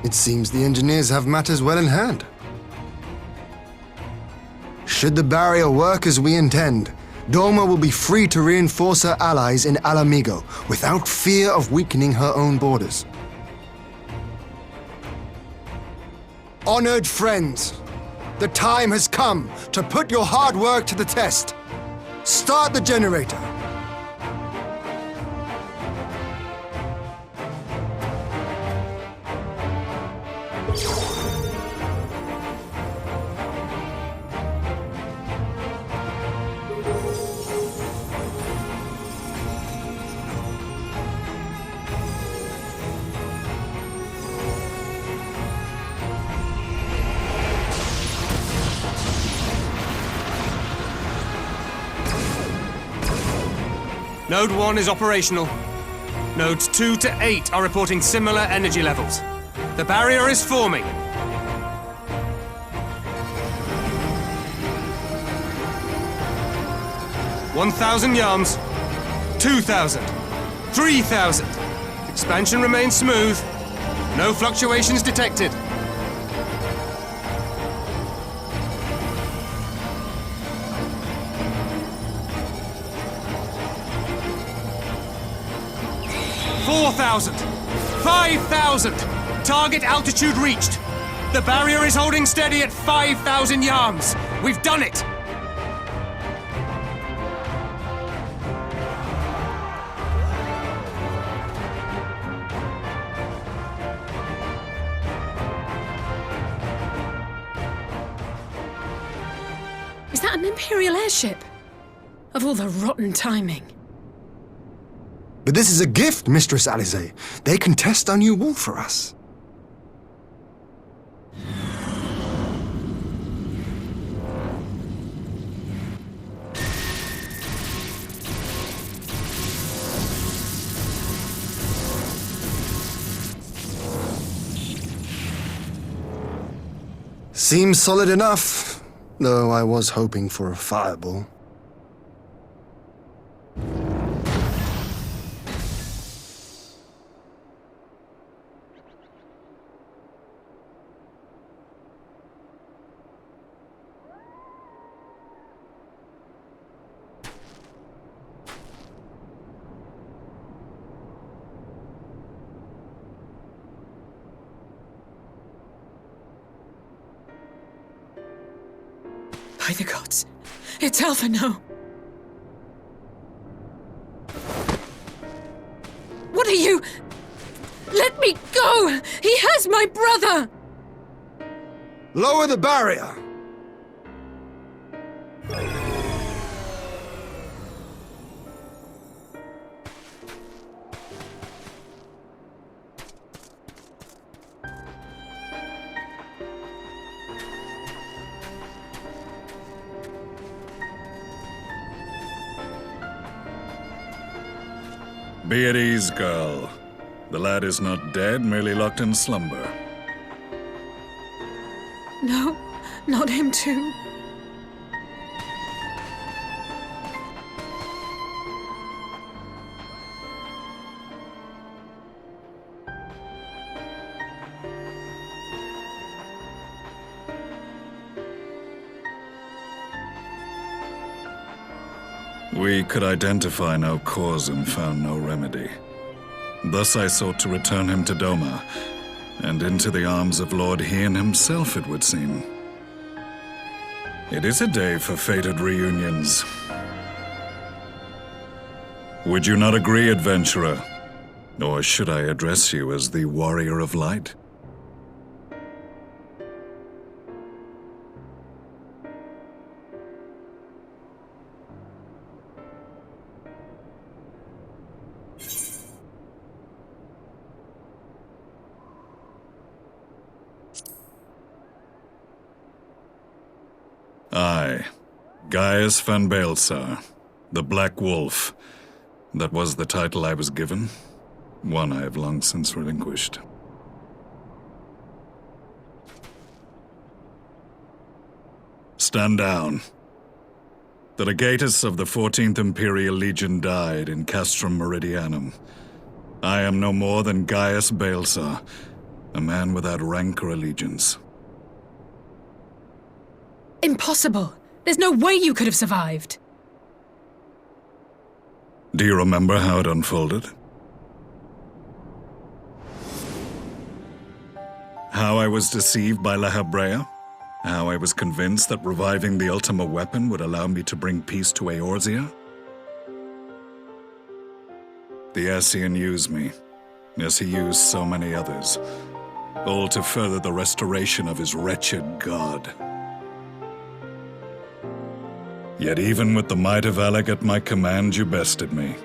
It seems the engineers have matters well in hand. Should the barrier work as we intend, Doma will be free to reinforce her allies in Alamigo without fear of weakening her own borders. Honored friends, the time has come to put your hard work to the test. Start the generator. Node 1 is operational. Nodes 2 to 8 are reporting similar energy levels. The barrier is forming. "1,000 yards, 2,000, 3,000. Expansion remains smooth. No fluctuations detected. "4,000! 5,000! Target altitude reached! The barrier is holding steady at 5,000 yards! We've done it! Is that an Imperial airship? Of all the rotten timing. But this is a gift, Mistress Alize. They can test our new wall for us. Seems solid enough, though I was hoping for a fireball. By the gods, it's Alpha now. What are you? Let me go! He has my brother! Lower the barrier! Be at ease, girl. The lad is not dead, merely locked in slumber. No, not him too. We could identify no cause and found no remedy. Thus I sought to return him to Doma, and into the arms of Lord Hien himself, it would seem. It is a day for fated reunions. Would you not agree, adventurer? Or should I address you as the Warrior of Light? I, Gaius van Baelsar, the Black Wolf. That was the title I was given, one I have long since relinquished. Stand down. The legatus of the 14th Imperial Legion died in Castrum Meridianum. I am no more than Gaius Baelsar, A man without rank or allegiance. Impossible! There's no way you could have survived! Do you remember how it unfolded? How I was deceived by La Habrea? How I was convinced that reviving the Ultima weapon would allow me to bring peace to Eorzea? The Ascian used me, as he used so many others, all to further the restoration of his wretched god. Yet even with the might of Alec at my command, you bested me.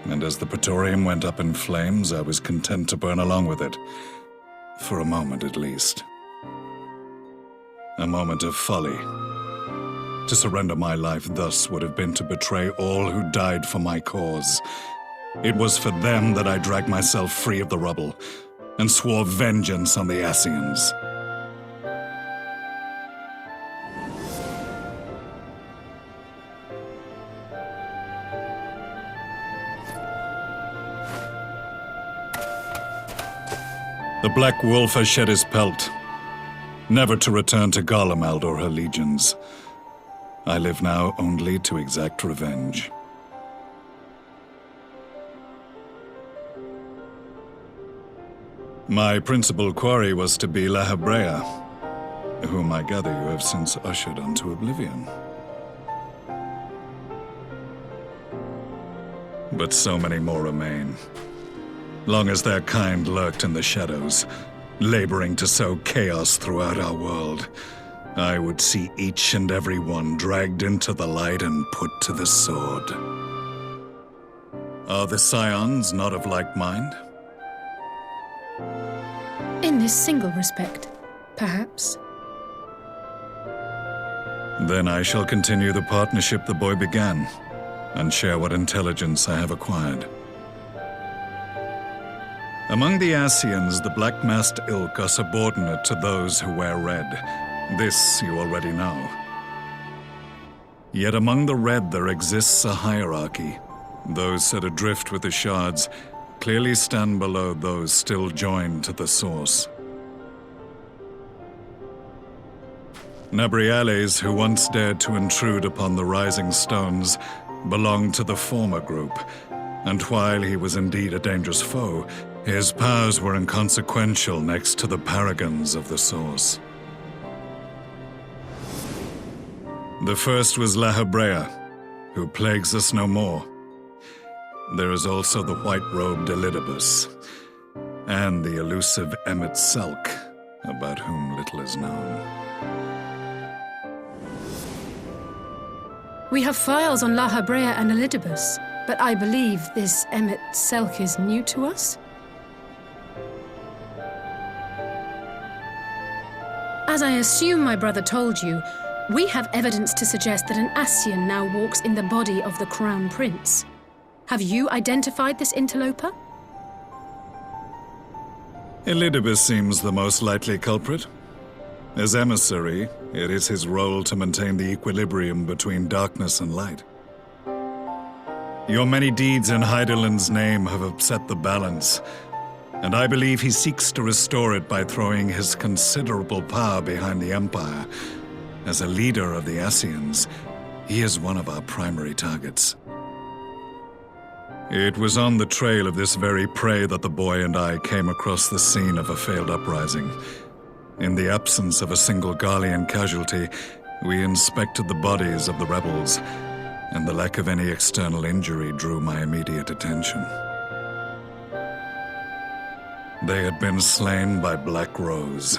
And as the Praetorium went up in flames, I was content to burn along with it. For a moment at least. A moment of folly. To surrender my life thus would have been to betray all who died for my cause. It was for them that I dragged myself free of the rubble, and swore vengeance on the Ascians. The Black Wolf has shed his pelt, never to return to Garlemald or her legions. I live now only to exact revenge. My principal quarry was to be La Habrea, whom I gather you have since ushered onto oblivion. But so many more remain. Long as their kind lurked in the shadows, laboring to sow chaos throughout our world, I would see each and every one dragged into the light and put to the sword. Are the Scions not of like mind? In this single respect, perhaps. Then I shall continue the partnership the boy began, and share what intelligence I have acquired. Among the Ascians, the black-masked ilk are subordinate to those who wear red. This you already know. Yet among the red there exists a hierarchy. Those set adrift with the shards clearly stand below those still joined to the source. Nabriales, who once dared to intrude upon the Rising Stones, belonged to the former group, and while he was indeed a dangerous foe, his powers were inconsequential next to the paragons of the Source. The first was La Habrea, who plagues us no more. There is also the white-robed Elidibus, and the elusive Emmet Selk, about whom little is known. We have files on La Habrea and Elidibus, but I believe this Emmet Selk is new to us? As I assume my brother told you, we have evidence to suggest that an Ascian now walks in the body of the Crown Prince. Have you identified this interloper? Elidibus seems the most likely culprit. As emissary, it is his role to maintain the equilibrium between darkness and light. Your many deeds in Hydaelyn's name have upset the balance, and I believe he seeks to restore it by throwing his considerable power behind the Empire. As a leader of the Ascians, he is one of our primary targets. It was on the trail of this very prey that the boy and I came across the scene of a failed uprising. In the absence of a single Garlean casualty, we inspected the bodies of the rebels, and the lack of any external injury drew my immediate attention. They had been slain by Black Rose,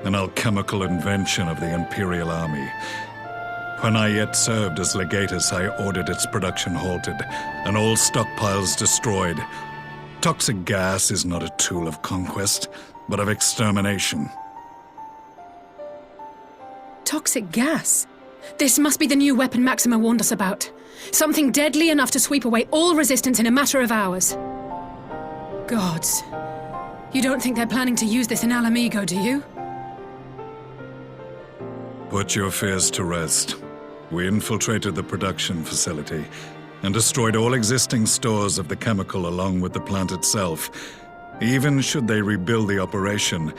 an alchemical invention of the Imperial Army. When I yet served as legatus, I ordered its production halted, and all stockpiles destroyed. Toxic gas is not a tool of conquest, but of extermination. Toxic gas? This must be the new weapon Maxima warned us about. Something deadly enough to sweep away all resistance in a matter of hours. Gods. You don't think they're planning to use this in Alamigo, do you? Put your fears to rest. We infiltrated the production facility and destroyed all existing stores of the chemical along with the plant itself. Even should they rebuild the operation,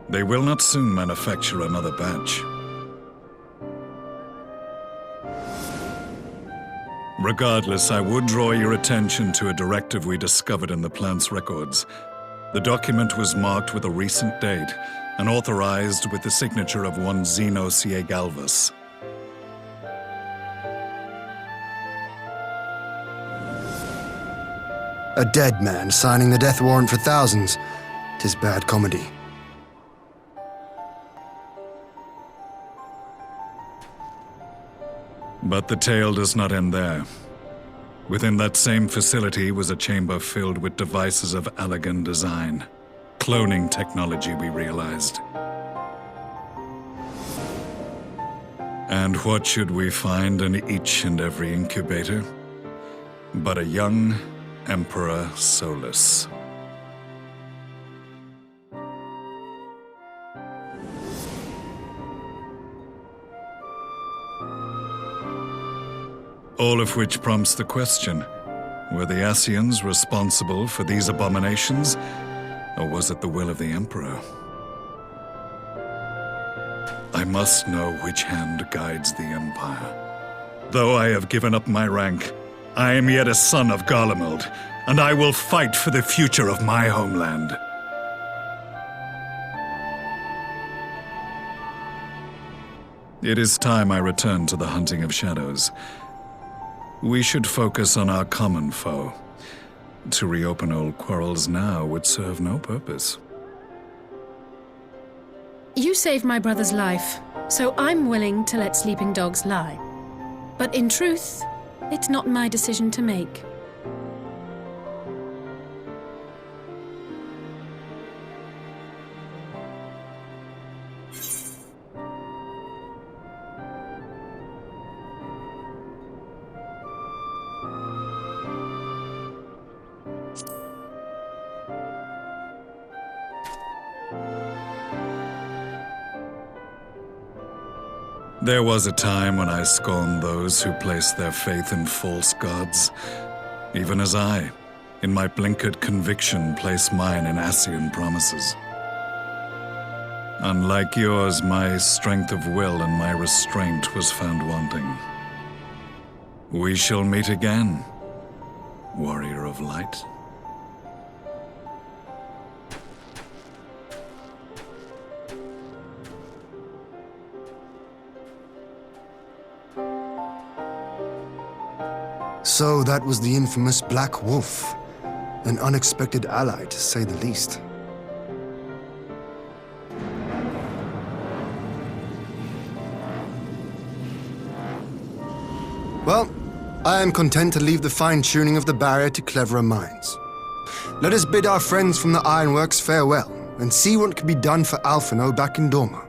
they will not soon manufacture another batch. Regardless, I would draw your attention to a directive we discovered in the plant's records. The document was marked with a recent date and authorized with the signature of one Zeno Galvas. A dead man signing the death warrant for thousands. 'Tis bad comedy. But the tale does not end there. Within that same facility was a chamber filled with devices of elegant design. Cloning technology, we realized. And what should we find in each and every incubator? But a young Emperor Solus. All of which prompts the question, were the Asians responsible for these abominations, or was it the will of the Emperor? I must know which hand guides the Empire. Though I have given up my rank, I am yet a son of Garlemald, and I will fight for the future of my homeland. It is time I return to the hunting of shadows. We should focus on our common foe. To reopen old quarrels now would serve no purpose. You saved my brother's life, so I'm willing to let sleeping dogs lie. But in truth, it's not my decision to make. There was a time when I scorned those who placed their faith in false gods, even as I, in my blinkered conviction, place mine in Asian promises. Unlike yours, my strength of will and my restraint was found wanting. We shall meet again, warrior of light. So that was the infamous Black Wolf. An unexpected ally, to say the least. Well, I am content to leave the fine-tuning of the barrier to cleverer minds. Let us bid our friends from the Ironworks farewell, and see what can be done for Alphino back in Dorma.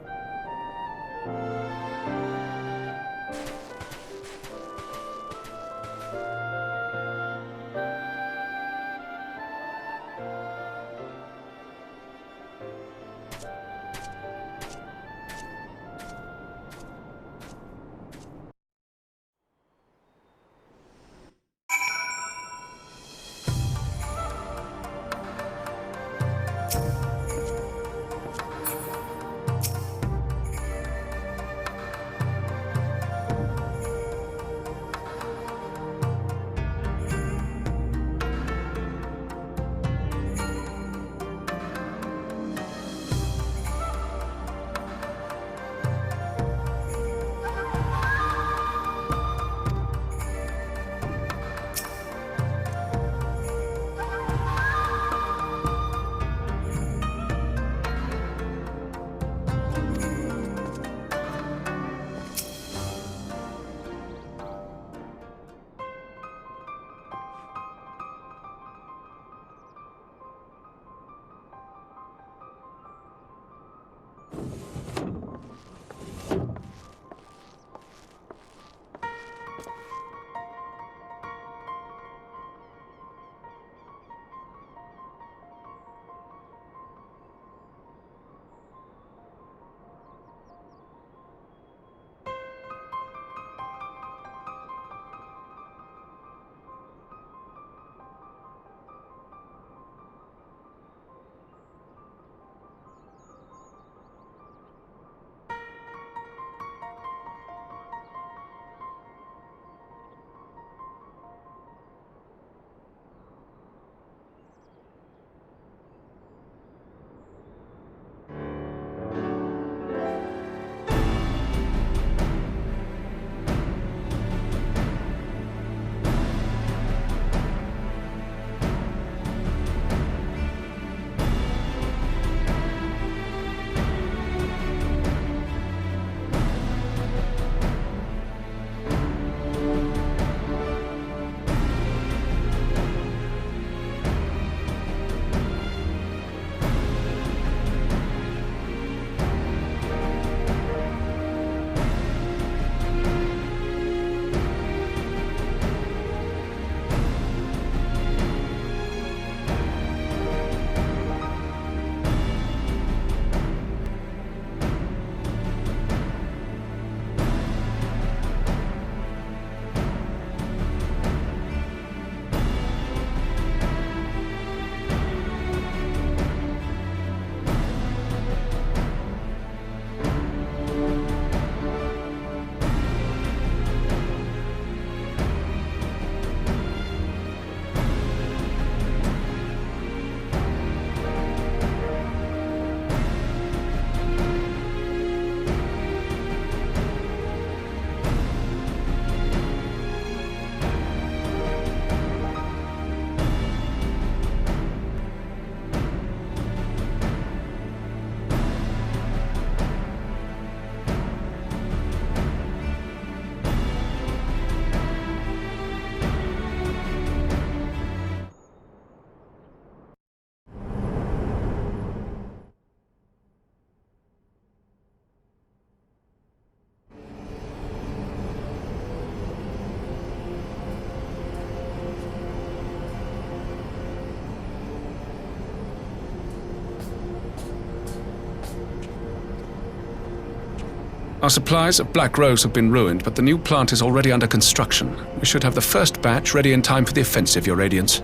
Our supplies of Black Rose have been ruined, but the new plant is already under construction. We should have the first batch ready in time for the offensive, Your Radiance.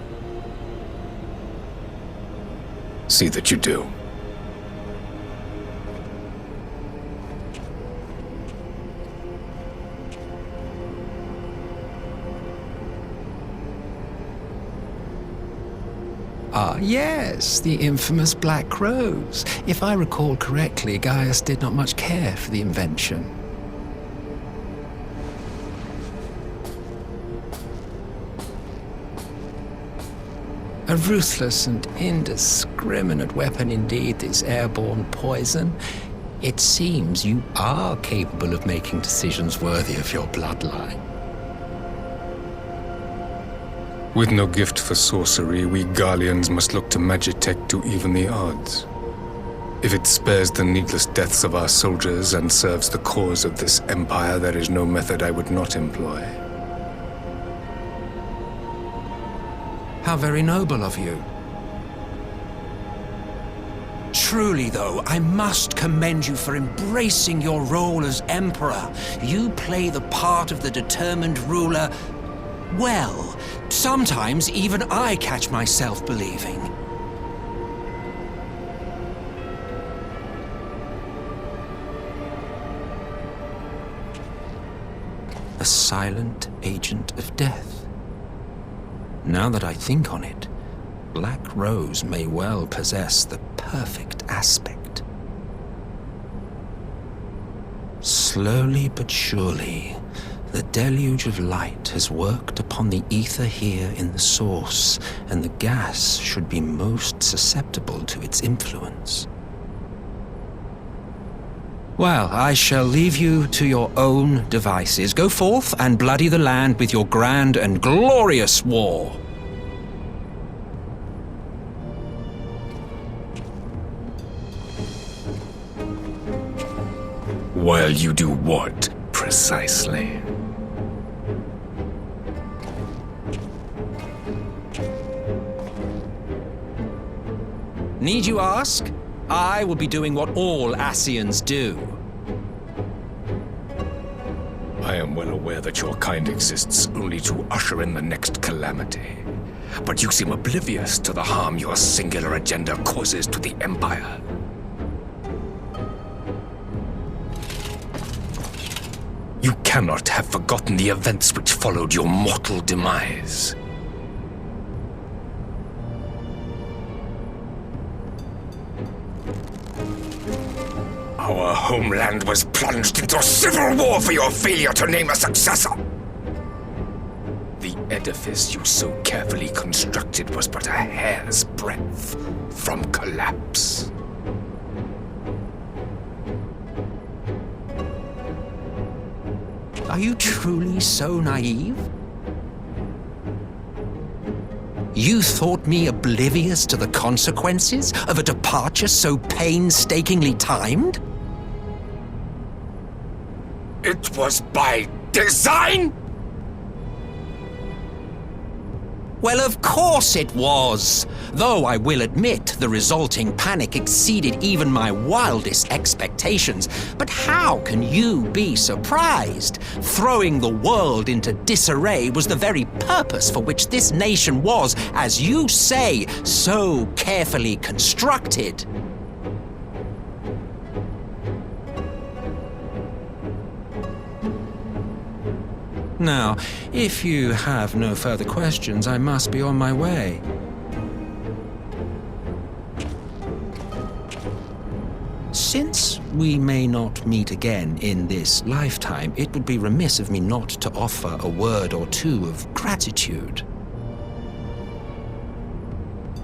See that you do. Ah, yes, the infamous Black Rose. If I recall correctly, Gaius did not much care for the invention. A ruthless and indiscriminate weapon indeed, this airborne poison. It seems you are capable of making decisions worthy of your bloodline. With no gift for sorcery, we Garleans must look to Magitech to even the odds. If it spares the needless deaths of our soldiers and serves the cause of this empire, there is no method I would not employ. How very noble of you. Truly, though, I must commend you for embracing your role as Emperor. You play the part of the determined ruler well. Sometimes even I catch myself believing. A silent agent of death. Now that I think on it, Black Rose may well possess the perfect aspect. Slowly but surely, the deluge of light has worked upon the ether here in the source, and the gas should be most susceptible to its influence. Well, I shall leave you to your own devices. Go forth and bloody the land with your grand and glorious war. While you do what, precisely? Need you ask? I will be doing what all Ascians do. I am well aware that your kind exists only to usher in the next calamity. But you seem oblivious to the harm your singular agenda causes to the Empire. You cannot have forgotten the events which followed your mortal demise. Our homeland was plunged into civil war for your failure to name a successor. The edifice you so carefully constructed was but a hair's breadth from collapse. Are you truly so naive? You thought me oblivious to the consequences of a departure so painstakingly timed? It was by design? Well, of course it was. Though I will admit the resulting panic exceeded even my wildest expectations. But how can you be surprised? Throwing the world into disarray was the very purpose for which this nation was, as you say, so carefully constructed. Now, if you have no further questions, I must be on my way. Since we may not meet again in this lifetime, it would be remiss of me not to offer a word or two of gratitude.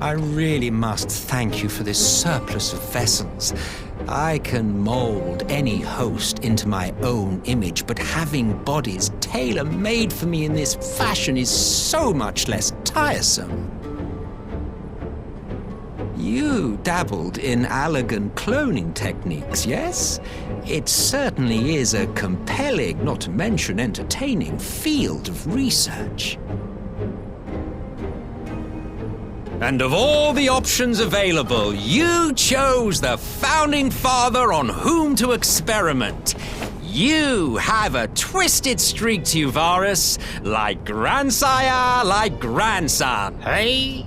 I really must thank you for this surplus of vessels. I can mold any host into my own image, but having bodies tailor-made for me in this fashion is so much less tiresome. You dabbled in Allagan cloning techniques, yes? It certainly is a compelling, not to mention entertaining, field of research. And of all the options available, you chose the founding father on whom to experiment. You have a twisted streak to you, Varus. Like grandsire, like grandson, hey?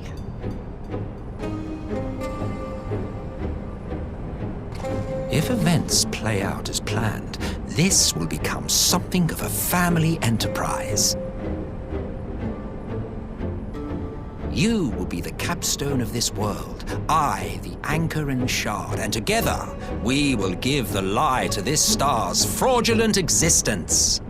If events play out as planned, this will become something of a family enterprise. You will be the capstone of this world, I the anchor and shard, and together we will give the lie to this star's fraudulent existence.